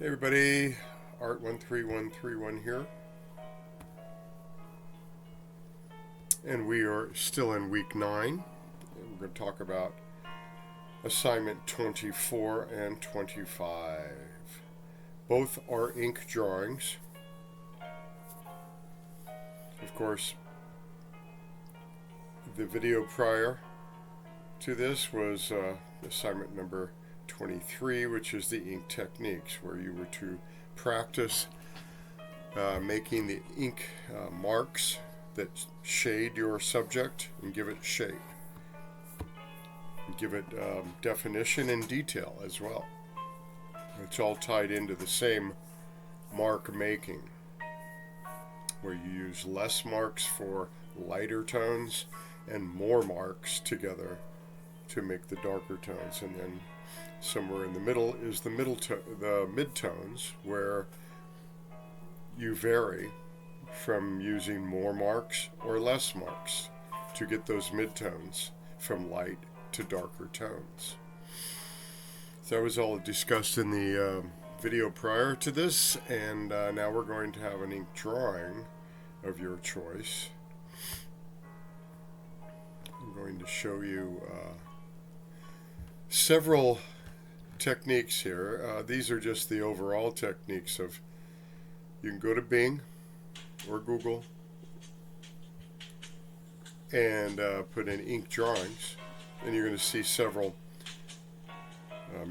Hey everybody, Art13131 here, and we are still in week 9, and we're going to talk about assignment 24 and 25. Both are ink drawings. Of course, the video prior to this was assignment number 23, which is the ink techniques, where you were to practice making the ink marks that shade your subject and give it shape, and give it definition and detail as well. It's all tied into the same mark making, where you use less marks for lighter tones and more marks together to make the darker tones, and then somewhere in the middle is the midtones, where you vary from using more marks or less marks to get those midtones from light to darker tones. So that was all discussed in the video prior to this, and now we're going to have an ink drawing of your choice. I'm going to show you several techniques here. These are just the overall techniques of, you can go to Bing or Google and put in ink drawings, and you're going to see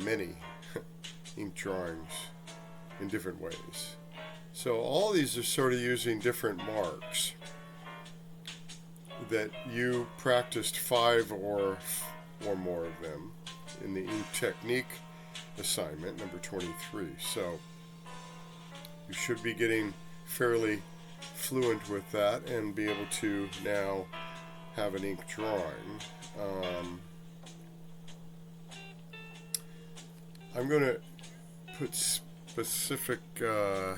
many ink drawings in different ways. So all these are sort of using different marks that you practiced 5 or more of them in the ink technique assignment number 23. So you should be getting fairly fluent with that and be able to now have an ink drawing. I'm going to put specific, so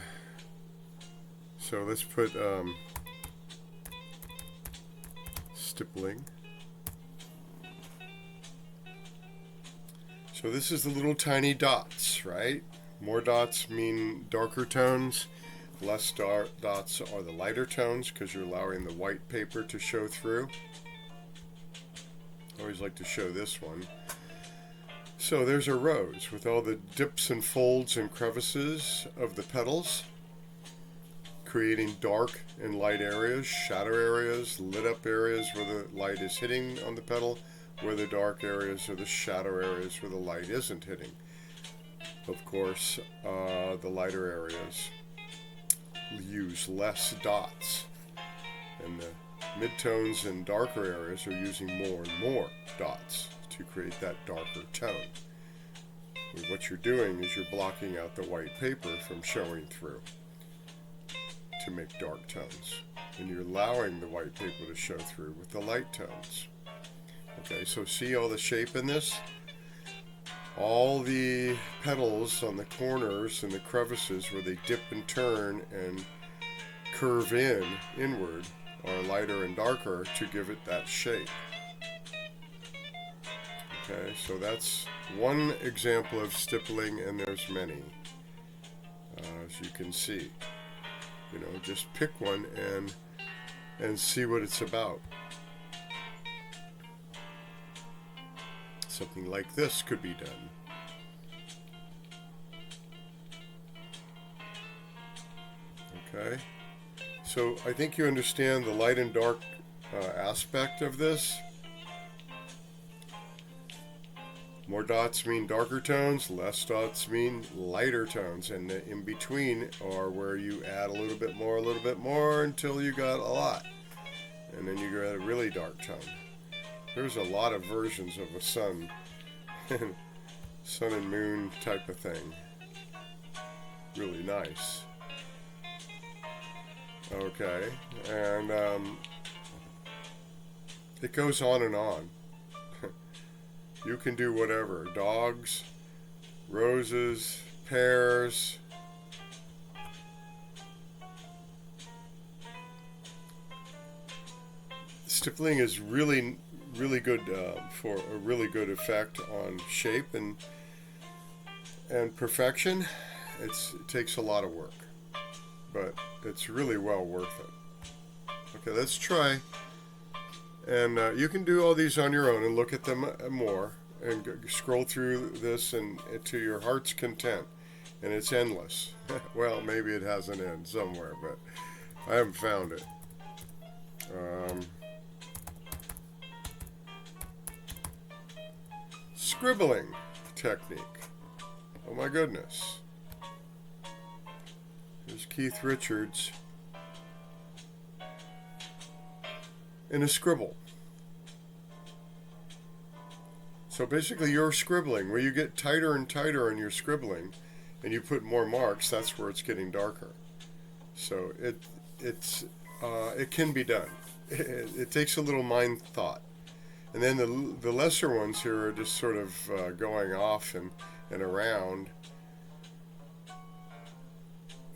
let's put stippling. So this is the little tiny dots, right? More dots mean darker tones. Less dots are the lighter tones, because you're allowing the white paper to show through. I always like to show this one. So there's a rose with all the dips and folds and crevices of the petals, creating dark and light areas, shadow areas, lit up areas where the light is hitting on the petal, where the dark areas are the shadow areas where the light isn't hitting. Of course, the lighter areas use less dots, and the midtones and darker areas are using more and more dots to create that darker tone. And what you're doing is you're blocking out the white paper from showing through to make dark tones, and you're allowing the white paper to show through with the light tones. Okay, so see all the shape in this? All the petals on the corners and the crevices where they dip and turn and curve inward are lighter and darker to give it that shape. Okay, so that's one example of stippling, and there's many, as you can see. You know, just pick one and see what it's about. Something like this could be done. Okay, so I think you understand the light and dark aspect of this. More dots mean darker tones, less dots mean lighter tones, and the in between are where you add a little bit more until you got a lot, and then you got a really dark tone. There's a lot of versions of a sun and moon type of thing. Really nice. Okay, and it goes on and on. You can do whatever. Dogs, roses, pears. Stippling is really good for a really good effect on shape and perfection, it takes a lot of work, but it's really well worth it. Okay, let's try. And you can do all these on your own and look at them more and scroll through this and to your heart's content. And it's endless. Well, maybe it has an end somewhere, but I haven't found it. Scribbling technique. Oh my goodness. Here's Keith Richards in a scribble. So basically you're scribbling. Where you get tighter and tighter in your scribbling and you put more marks, that's where it's getting darker. So it can be done. It takes a little mind thought. And then the lesser ones here are just sort of going off and around.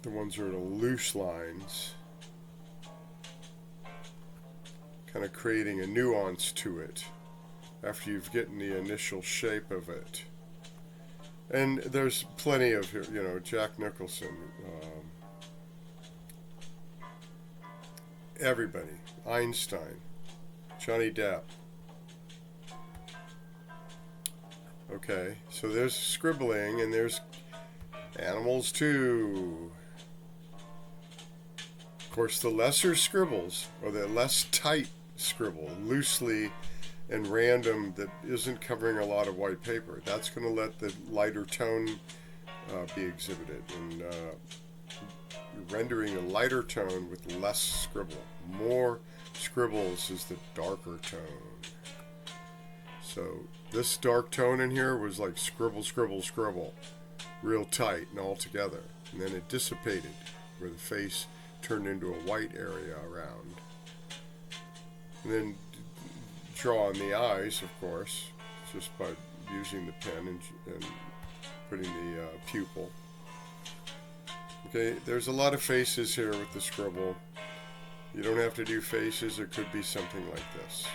The ones that are loose lines, kind of creating a nuance to it after you've gotten the initial shape of it. And there's plenty of, Jack Nicholson, everybody, Einstein, Johnny Depp. Okay, so there's scribbling, and there's animals too. Of course, the lesser scribbles, or the less tight scribble, loosely and random, that isn't covering a lot of white paper, that's going to let the lighter tone be exhibited, and rendering a lighter tone with less scribble. More scribbles is the darker tone. So this dark tone in here was like scribble, scribble, scribble, real tight and all together. And then it dissipated where the face turned into a white area around. And then draw on the eyes, of course, just by using the pen and putting the pupil. Okay, there's a lot of faces here with the scribble. You don't have to do faces, it could be something like this.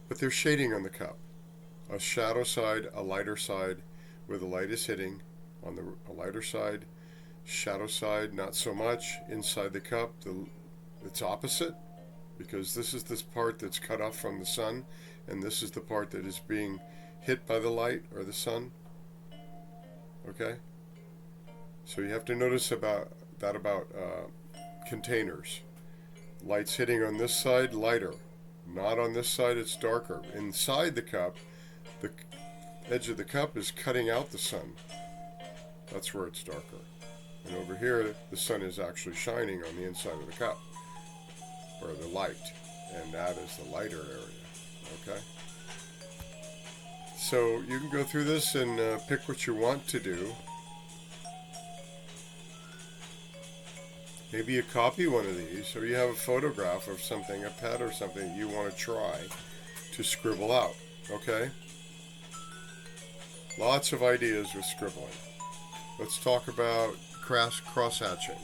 But there's shading on the cup. A shadow side, a lighter side, where the light is hitting. On a lighter side, shadow side, not so much. Inside the cup, it's opposite, because this is this part that's cut off from the sun, and this is the part that is being hit by the light or the sun. Okay? So you have to notice about containers. Light's hitting on this side, lighter. Not on this side, it's darker. Inside the cup, the edge of the cup is cutting out the sun. That's where it's darker. And over here, the sun is actually shining on the inside of the cup, or the light, and that is the lighter area. Okay? So you can go through this and pick what you want to do. Maybe you copy one of these, or you have a photograph of something, a pet or something you want to try to scribble out, okay? Lots of ideas with scribbling. Let's talk about cross-hatching.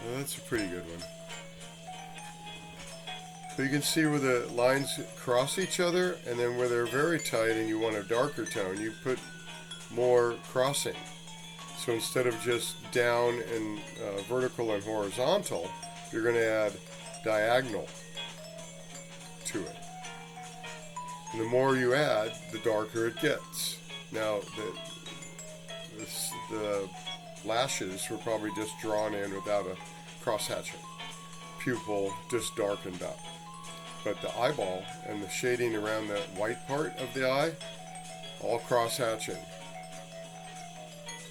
Well, that's a pretty good one. So you can see where the lines cross each other, and then where they're very tight and you want a darker tone, you put more crossing. So instead of just down and vertical and horizontal, you're going to add diagonal to it. And the more you add, the darker it gets. Now, the lashes were probably just drawn in without a cross-hatching. Pupil just darkened up. But the eyeball and the shading around that white part of the eye, all cross-hatching.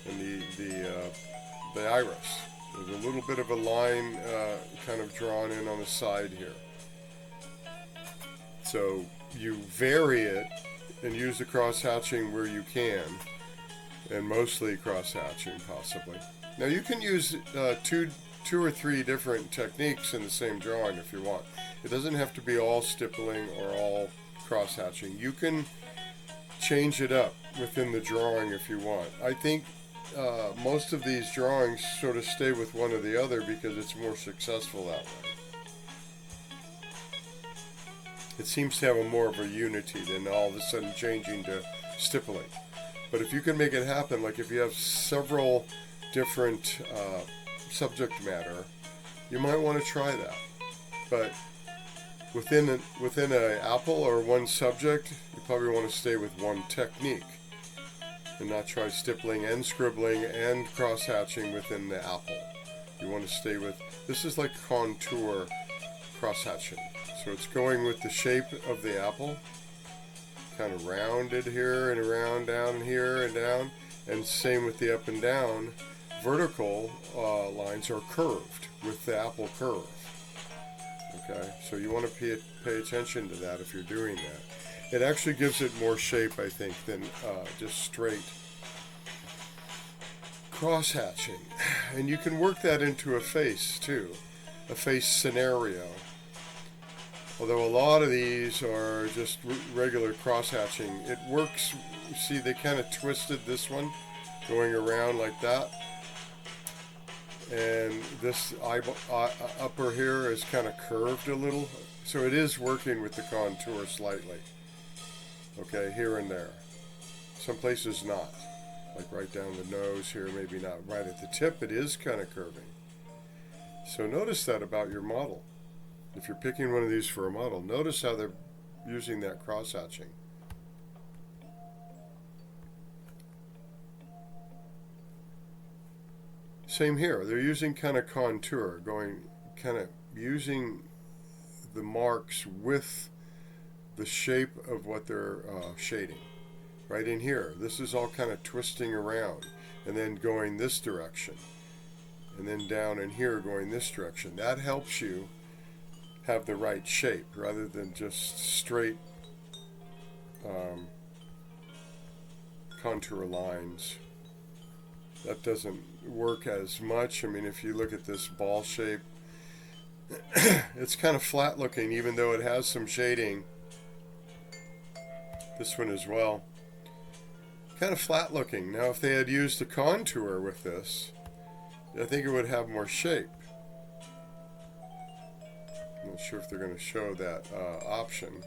And the iris, there's a little bit of a line kind of drawn in on the side here. So you vary it and use the cross-hatching where you can, and mostly cross-hatching possibly. Now you can use two or three different techniques in the same drawing if you want. It doesn't have to be all stippling or all cross-hatching. You can change it up within the drawing if you want. I think most of these drawings sort of stay with one or the other because it's more successful that way. It seems to have a more of a unity than all of a sudden changing to stippling. But if you can make it happen, like if you have several different subject matter, you might want to try that. But within an apple or one subject, you probably want to stay with one technique and not try stippling and scribbling and cross-hatching within the apple. You want to stay with, this is like contour cross-hatching. So it's going with the shape of the apple, kind of rounded here and around, down here and down, and same with the up and down. Vertical lines are curved with the apple curve. Okay, so you want to pay attention to that if you're doing that. It actually gives it more shape, I think, than just straight cross-hatching. And you can work that into a face, too. A face scenario. Although a lot of these are just regular cross-hatching. It works, you see they kind of twisted this one, going around like that. And this upper here is kind of curved a little. So it is working with the contour slightly. Okay, here and there. Some places not. Like right down the nose here, maybe not right at the tip. It is kind of curving. So notice that about your model. If you're picking one of these for a model, notice how they're using that cross-hatching. Same here. They're using kind of contour, going kind of using the marks with the shape of what they're shading. Right in here, this is all kind of twisting around and then going this direction. And then down in here going this direction. That helps you have the right shape rather than just straight contour lines. That doesn't work as much. I mean, if you look at this ball shape, it's kind of flat looking even though it has some shading. This one as well. Kind of flat looking. Now if they had used a contour with this, I think it would have more shape. I'm not sure if they're going to show that option.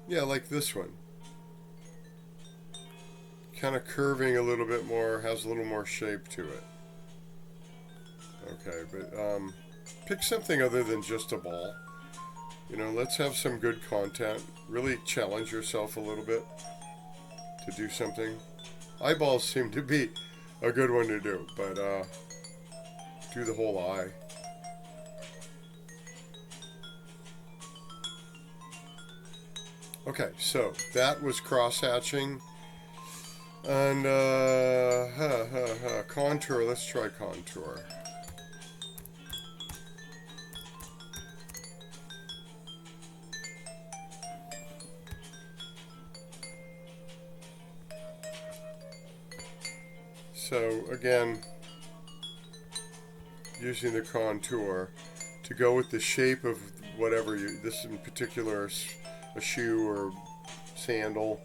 Yeah, like this one. Kind of curving a little bit more, has a little more shape to it. Okay, but pick something other than just a ball. You know, let's have some good content. Really challenge yourself a little bit to do something. Eyeballs seem to be a good one to do, but do the whole eye. Okay, so that was cross-hatching. And contour, let's try contour. So again, using the contour to go with the shape of whatever you, this in particular is a shoe or sandal.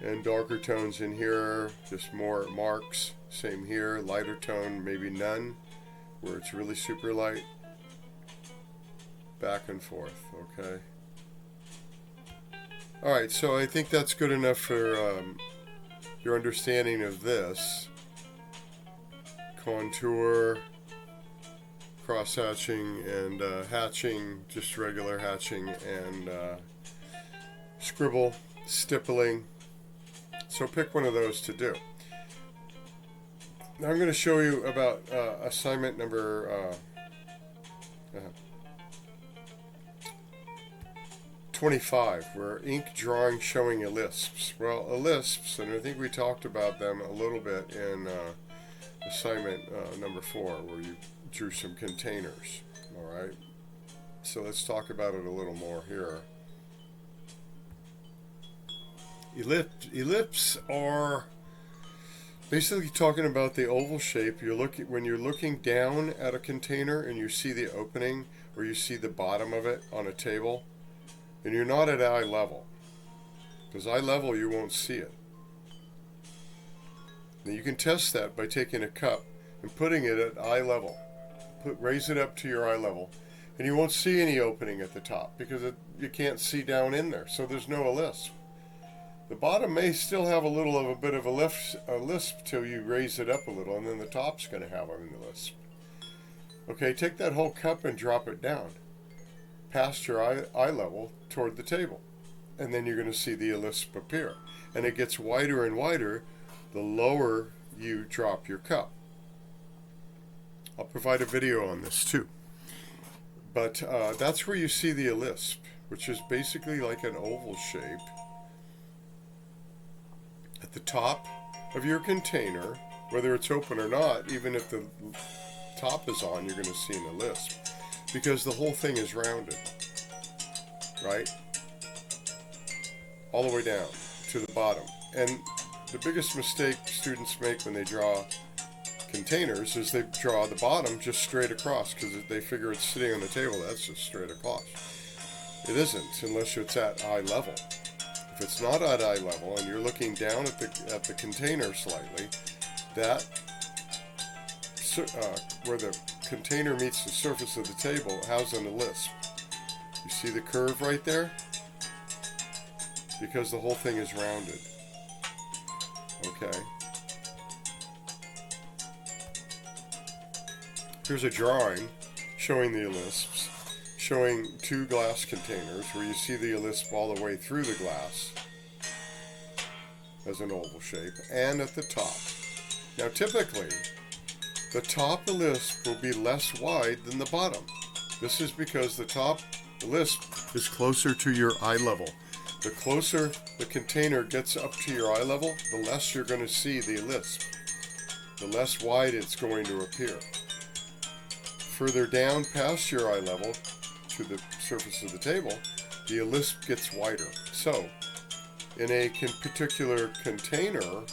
And darker tones in here, just more marks. Same here, lighter tone, maybe none, where it's really super light. Back and forth, okay. Alright, so I think that's good enough for your understanding of this. Contour, cross-hatching, and hatching, just regular hatching, and scribble, stippling. So pick one of those to do. Now I'm going to show you about assignment number 25, where ink drawing showing ellipses. Well, ellipses, and I think we talked about them a little bit in assignment number 4, where you drew some containers. All right. So let's talk about it a little more here. Ellipse are basically talking about the oval shape. When you're looking down at a container and you see the opening or you see the bottom of it on a table. and you're not at eye level. Because eye level, you won't see it. Now you can test that by taking a cup and putting it at eye level. Raise it up to your eye level, and you won't see any opening at the top because you can't see down in there, so there's no lisp. The bottom may still have a bit of a lisp till you raise it up a little, and then the top's going to have a lisp. Okay, take that whole cup and drop it down past your eye level toward the table, and then you're going to see the lisp appear. And it gets wider and wider the lower you drop your cup. I'll provide a video on this too. But that's where you see the lisp, which is basically like an oval shape. At the top of your container, whether it's open or not, even if the top is on, you're going to see a lisp because the whole thing is rounded, right? All the way down to the bottom. And the biggest mistake students make when they draw containers is they draw the bottom just straight across because they figure it's sitting on the table. That's just straight across. It isn't unless it's at eye level. If it's not at eye level and you're looking down at the container slightly, that where the container meets the surface of the table has a lisp. You see the curve right there? Because the whole thing is rounded. Okay. Here's a drawing showing the lisps, showing two glass containers where you see the lisp all the way through the glass as an oval shape and at the top. Now typically, the top lisp will be less wide than the bottom. This is because the lisp is closer to your eye level. The closer the container gets up to your eye level, the less you're going to see the lisp. The less wide it's going to appear. Further down past your eye level to the surface of the table, the lisp gets wider. So, in a particular container,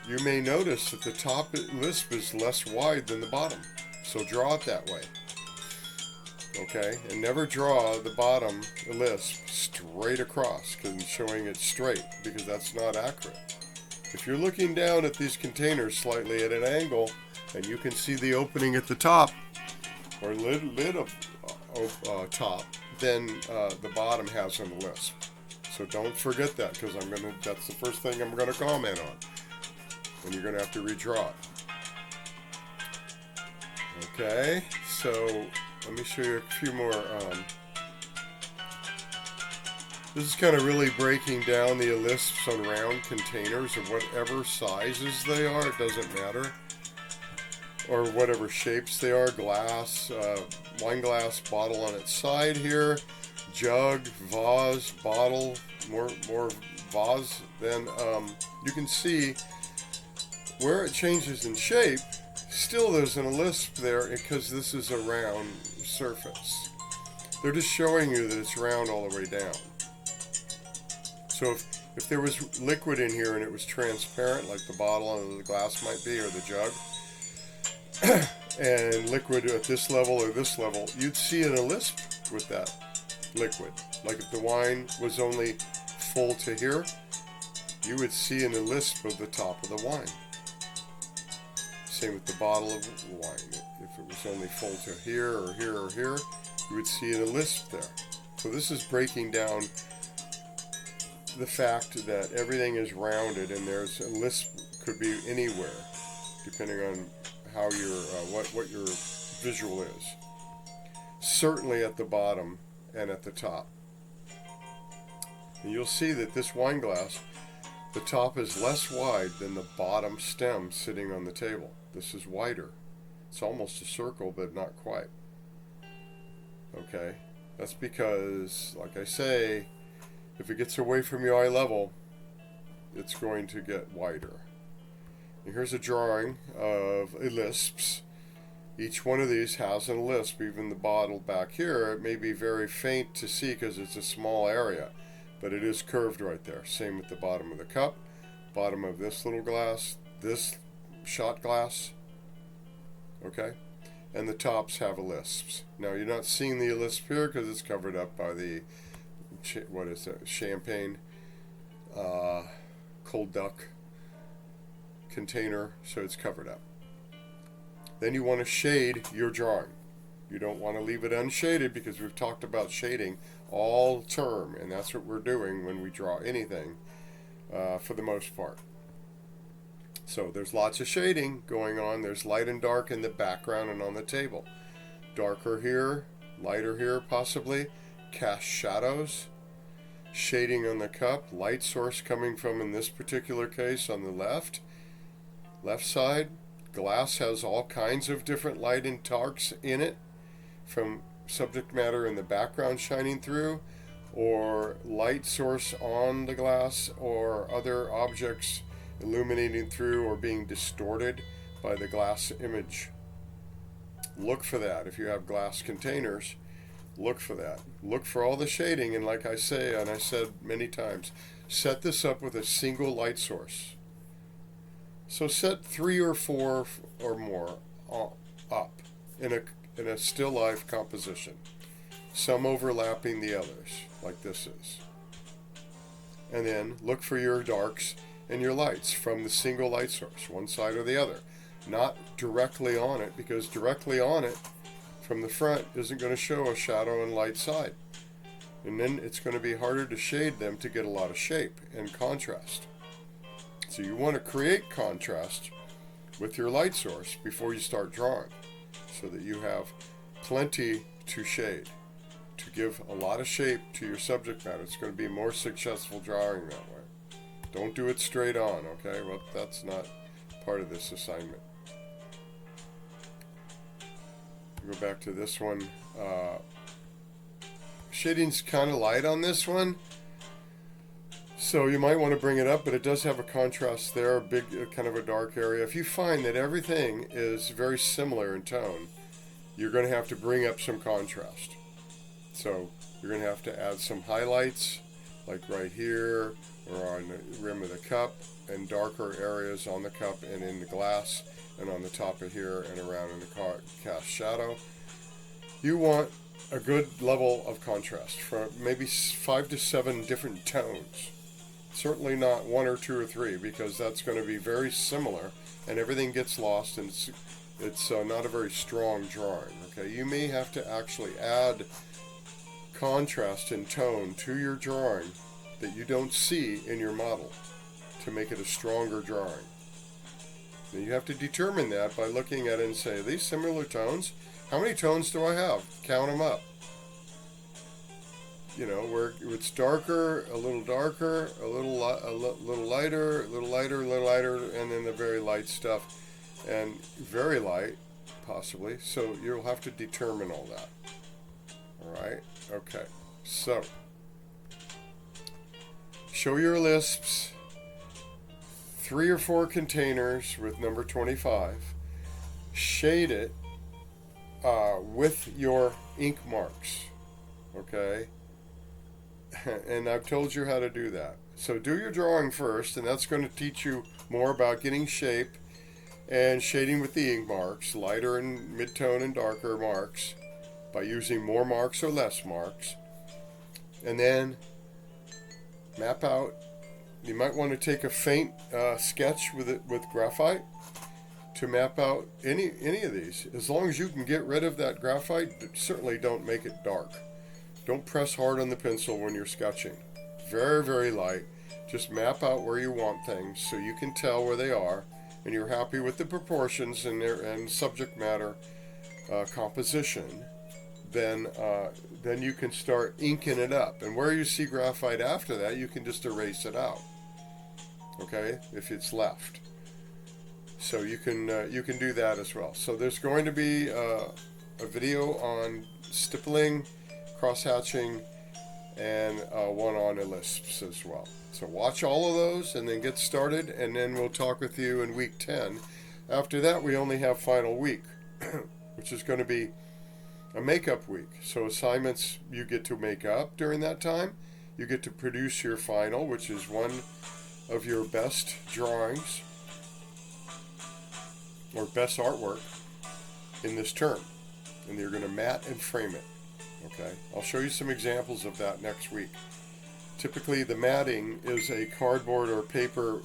you may notice that the top lisp is less wide than the bottom. So draw it that way. Okay, and never draw the bottom lisp straight across, because showing it straight, because that's not accurate. If you're looking down at these containers slightly at an angle, and you can see the opening at the top, or lid of top, then the bottom has a lisp. So don't forget that, because that's the first thing I'm gonna comment on, and you're gonna have to redraw it. Okay, so let me show you a few more. This is kind of really breaking down the lisps on round containers of whatever sizes they are. It doesn't matter. Or whatever shapes they are. Glass, wine glass, bottle on its side here. Jug, vase, bottle, more vase. Then you can see where it changes in shape. Still there's a lisp there because this is a round surface. They're just showing you that it's round all the way down. So if there was liquid in here and it was transparent, like the bottle and the glass might be, or the jug, and liquid at this level or this level, you'd see a lisp with that liquid. Like if the wine was only full to here, you would see a lisp of the top of the wine. Same with the bottle of wine. If it was only full to here or here or here, you would see a lisp there. So this is breaking down the fact that everything is rounded and there's a lisp could be anywhere, depending on how your what your visual is. Certainly at the bottom and at the top. And you'll see that this wine glass, the top is less wide than the bottom stem sitting on the table. This is wider. It's almost a circle, but not quite. Okay? That's because, like I say, if it gets away from your eye level, it's going to get wider. And here's a drawing of lisps. Each one of these has a lisp. Even the bottle back here, it may be very faint to see because it's a small area, but it is curved right there. Same with the bottom of the cup, bottom of this little glass, this shot glass. Okay? and the tops have Lisps. Now you're not seeing the Lisp here because it's covered up by the, what is it, champagne cold duck container, so it's covered up. Then you want to shade your drawing. You don't want to leave it unshaded because we've talked about shading all term, and that's what we're doing when we draw anything for the most part. So there's lots of shading going on. There's light and dark in the background and on the table. Darker here, lighter here possibly. Cast shadows. Shading on the cup. Light source coming from, in this particular case, on the left side. Glass has all kinds of different light and darks in it, from subject matter in the background shining through, or light source on the glass, or other objects illuminating through or being distorted by the glass image. Look for that. If you have glass containers, look for that. Look for all the shading, and like I say, and I said many times, set this up with a single light source. So set 3 or 4 or more up in a still life composition, some overlapping the others, like this is. And then look for your darks and your lights from the single light source, one side or the other. Not directly on it, because directly on it from the front isn't going to show a shadow and light side. And then it's going to be harder to shade them to get a lot of shape and contrast. So you want to create contrast with your light source before you start drawing, so that you have plenty to shade, to give a lot of shape to your subject matter. It's going to be a more successful drawing that way. Don't do it straight on, okay? Well, that's not part of this assignment. Go back to this one. Shading's kind of light on this one, so you might want to bring it up, but it does have a contrast there, a big, kind of a dark area. If you find that everything is very similar in tone, you're going to have to bring up some contrast. So you're going to have to add some highlights, like right here, or on the rim of the cup, and darker areas on the cup and in the glass, and on the top of here and around in the cast shadow. You want a good level of contrast for maybe 5 to 7 different tones. Certainly not 1 or 2 or 3, because that's going to be very similar and everything gets lost, and it's not a very strong drawing. Okay, you may have to actually add contrast and tone to your drawing that you don't see in your model to make it a stronger drawing. And you have to determine that by looking at it and say, are these similar tones? How many tones do I have? Count them up. You know, where it's darker, a little darker, a little lighter, a little lighter, a little lighter, and then the very light stuff, and very light, possibly. So you'll have to determine all that. All right? Okay. So, show your Lisps, 3 or 4 containers with number 25. Shade it with your ink marks. Okay? And I've told you how to do that. So do your drawing first, and that's going to teach you more about getting shape and shading with the ink marks, lighter and mid-tone and darker marks, by using more marks or less marks. And then map out. You might want to take a faint sketch with graphite to map out any of these. As long as you can get rid of that graphite, certainly don't make it dark. Don't press hard on the pencil when you're sketching. Very, very light. Just map out where you want things so you can tell where they are, and you're happy with the proportions and subject matter composition. Then you can start inking it up. And where you see graphite after that, you can just erase it out. Okay, if it's left. So you can do that as well. So there's going to be a video on stippling, cross-hatching, and one on Lisps as well. So watch all of those and then get started, and then we'll talk with you in week 10. After that, we only have final week, which is going to be a makeup week. So assignments you get to make up during that time. You get to produce your final, which is one of your best drawings or best artwork. in this term. And you're going to mat and frame it. Okay, I'll show you some examples of that next week. Typically, the matting is a cardboard or paper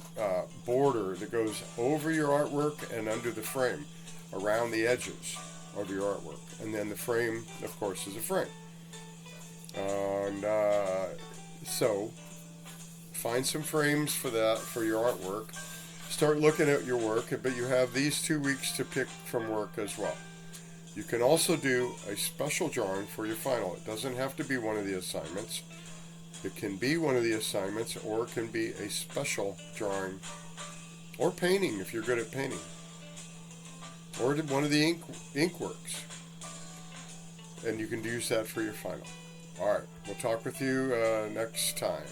border that goes over your artwork and under the frame, around the edges of your artwork. And then the frame, of course, is a frame. And so, find some frames for that, for your artwork. Start looking at your work, but you have these 2 weeks to pick from work as well. You can also do a special drawing for your final. It doesn't have to be one of the assignments. It can be one of the assignments, or it can be a special drawing, or painting if you're good at painting, or one of the ink works. And you can use that for your final. All right, we'll talk with you next time.